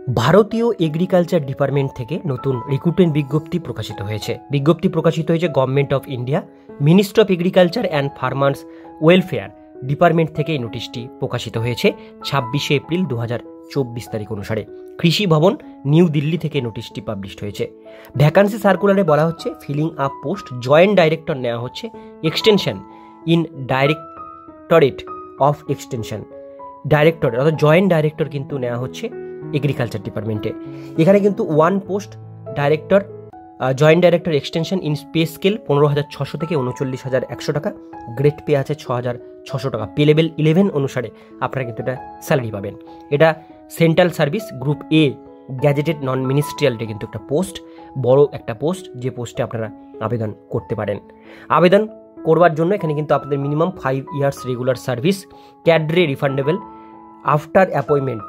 ভারতীয় agriculture department থেকে নতুন রিক্রুটমেন্ট বিজ্ঞপ্তি প্রকাশিত হয়েছে। বিজ্ঞপ্তি প্রকাশিত হয়েছে government of India, ministry of agriculture and farmers welfare department থেকে এই নোটিশটি প্রকাশিত হয়েছে 26শে এপ্রিল 2024 তারিখ অনুসারে। কৃষি ভবন নিউ দিল্লি থেকে নোটিশটি পাবলিশড হয়েছে। ভ্যাকান্সি সার্কুলারে বলা হচ্ছে filling up post joint director নেওয়া হচ্ছে, extension in directorate of extension directorate অর্থাৎ জয়েন্ট ডাইরেক্টর কিন্তু নেওয়া হচ্ছে এগ্রিকালচার ডিপার্টমেন্টে। এখানে কিন্তু one post director joint director extension in pay scale 15,600 থেকে 39,100 টাকা, গ্রেড পে আছে 6,600 টাকা। পে লেভেল 11 অনুসারে আপনারা কিন্তু এটা স্যালারি পাবেন। এটা central service group A gazetted non মিনিস্ট্রিয়ালটা কিন্তু একটা পোস্ট, বড় একটা পোস্ট, যে পোস্টে আপনারা আবেদন করতে পারেন। আবেদন করবার জন্য এখানে কিন্তু আপনাদের মিনিমাম 5 ইয়ার্স রেগুলার সার্ভিস, ক্যাডরে রিফান্ডেবল আফটার অ্যাপয়েন্টমেন্ট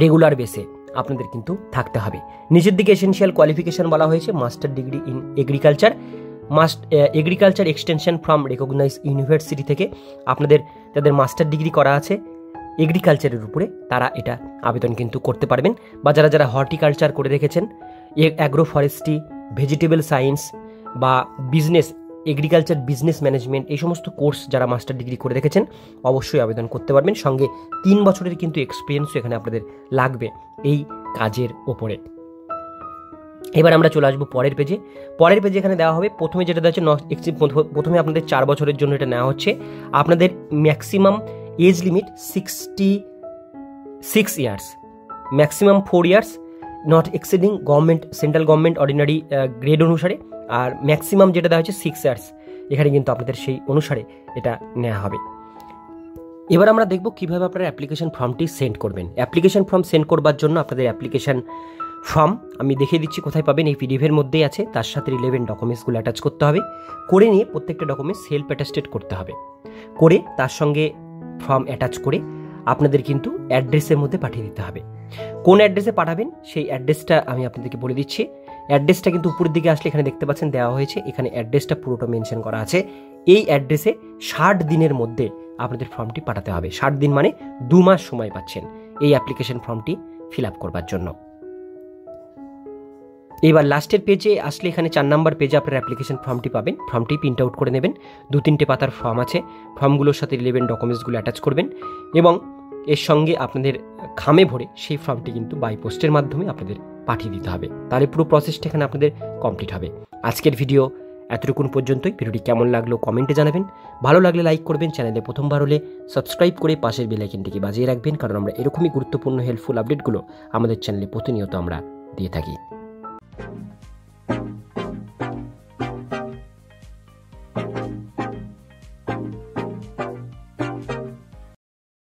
রেগুলার বেসে আপনাদের কিন্তু থাকতে হবে। নিচের দিকে এসেনশিয়াল কোয়ালিফিকেশন বলা হয়েছে master degree in agriculture, agriculture extension from recognise university থেকে আপনাদের যাদের মাস্টার ডিগ্রি করা আছে এগ্রিকালচারের উপরে তারা এটা আবেদন কিন্তু করতে পারবেন। বা যারা হর্টিকালচার করে রেখেছেন, অ্যাগ্রো ফরেস্ট্রি, ভেজিটেবল সায়েন্স বা বিজনেস এগ্রিকালচার বিজনেস ম্যানেজমেন্ট এই সমস্ত কোর্স যারা মাস্টার ডিগ্রি করে রেখেছেন অবশ্যই আবেদন করতে পারবেন। সঙ্গে 3 বছরের কিন্তু এক্সপিরিয়েন্সও এখানে আপনাদের লাগবে এই কাজের ওপরে। এবার আমরা চলে আসবো পরের পেজে। এখানে দেওয়া হবে প্রথমে যেটা দেওয়া হচ্ছে প্রথমে আপনাদের 4 বছরের জন্য এটা নেওয়া হচ্ছে। আপনাদের maximum age limit 66 years, maximum 4 years not exceeding government central government ordinary grade অনুসারে, আর ম্যাক্সিমাম যেটা দেওয়া হচ্ছে 6 ইয়ার্স। এখানে কিন্তু আপনাদের সেই অনুসারে এটা নেওয়া হবে। এবার আমরা দেখব কীভাবে আপনারা অ্যাপ্লিকেশন ফর্মটি সেন্ড করবেন। অ্যাপ্লিকেশন ফর্ম সেন্ড করবার জন্য আপনাদের অ্যাপ্লিকেশন ফর্ম আমি দেখিয়ে দিচ্ছি কোথায় পাবেন। এই পিডিএফের মধ্যেই আছে, তার সাথে রিলেভেন্ট ডকুমেন্টসগুলো অ্যাটাচ করতে হবে। করে নিয়ে প্রত্যেকটা ডকুমেন্টস সেলফ অ্যাটাস্টেড করতে হবে। করে তার সঙ্গে ফর্ম অ্যাটাচ করে আপনাদের কিন্তু অ্যাড্রেসের মধ্যে পাঠিয়ে দিতে হবে। কোন অ্যাড্রেসে পাঠাবেন সেই অ্যাড্রেসটা আমি আপনাদেরকে বলে দিচ্ছি। অ্যাড্রেসটা কিন্তু উপরের দিকে আসলে এখানে দেখতে পাচ্ছেন দেওয়া হয়েছে, এখানে অ্যাড্রেসটা পুরোটা মেনশন করা আছে। এই অ্যাড্রেসে 60 দিনের মধ্যে আপনাদের ফর্মটি পাঠাতে হবে। 60 দিন মানে 2 মাস সময় পাচ্ছেন এই অ্যাপ্লিকেশন ফর্মটি ফিল আপ করবার জন্য। এবার লাস্টের পেজে আসলে এখানে 4 নম্বর পেজে আপনার অ্যাপ্লিকেশন ফর্মটি পাবেন। ফর্মটি প্রিন্ট আউট করে নেবেন। 2-3টে পাতার ফর্ম আছে, ফর্মগুলোর সাথে রিলেভেন্ট ডকুমেন্টসগুলো অ্যাটাচ করবেন এবং এর সঙ্গে আপনাদের খামে ভরে সেই ফর্মটি কিন্তু বাই পোস্টের মাধ্যমে আপনাদের পাঠিয়ে দিতে হবে। তাহলে পুরো প্রসেসটা এখানে আপনাদের কমপ্লিট হবে। আজকের ভিডিও এতটুকুন পর্যন্তই। ভিডিওটি কেমন লাগলো কমেন্টে জানাবেন। ভালো লাগলে লাইক করবেন, চ্যানেলে প্রথমবার হলে সাবস্ক্রাইব করে পাশের বেল আইকনটিকে বাজিয়ে রাখবেন, কারণ আমরা এরকমই গুরুত্বপূর্ণ হেল্পফুল আপডেটগুলো আমাদের চ্যানেলে প্রতিনিয়ত আমরা দিয়ে থাকি।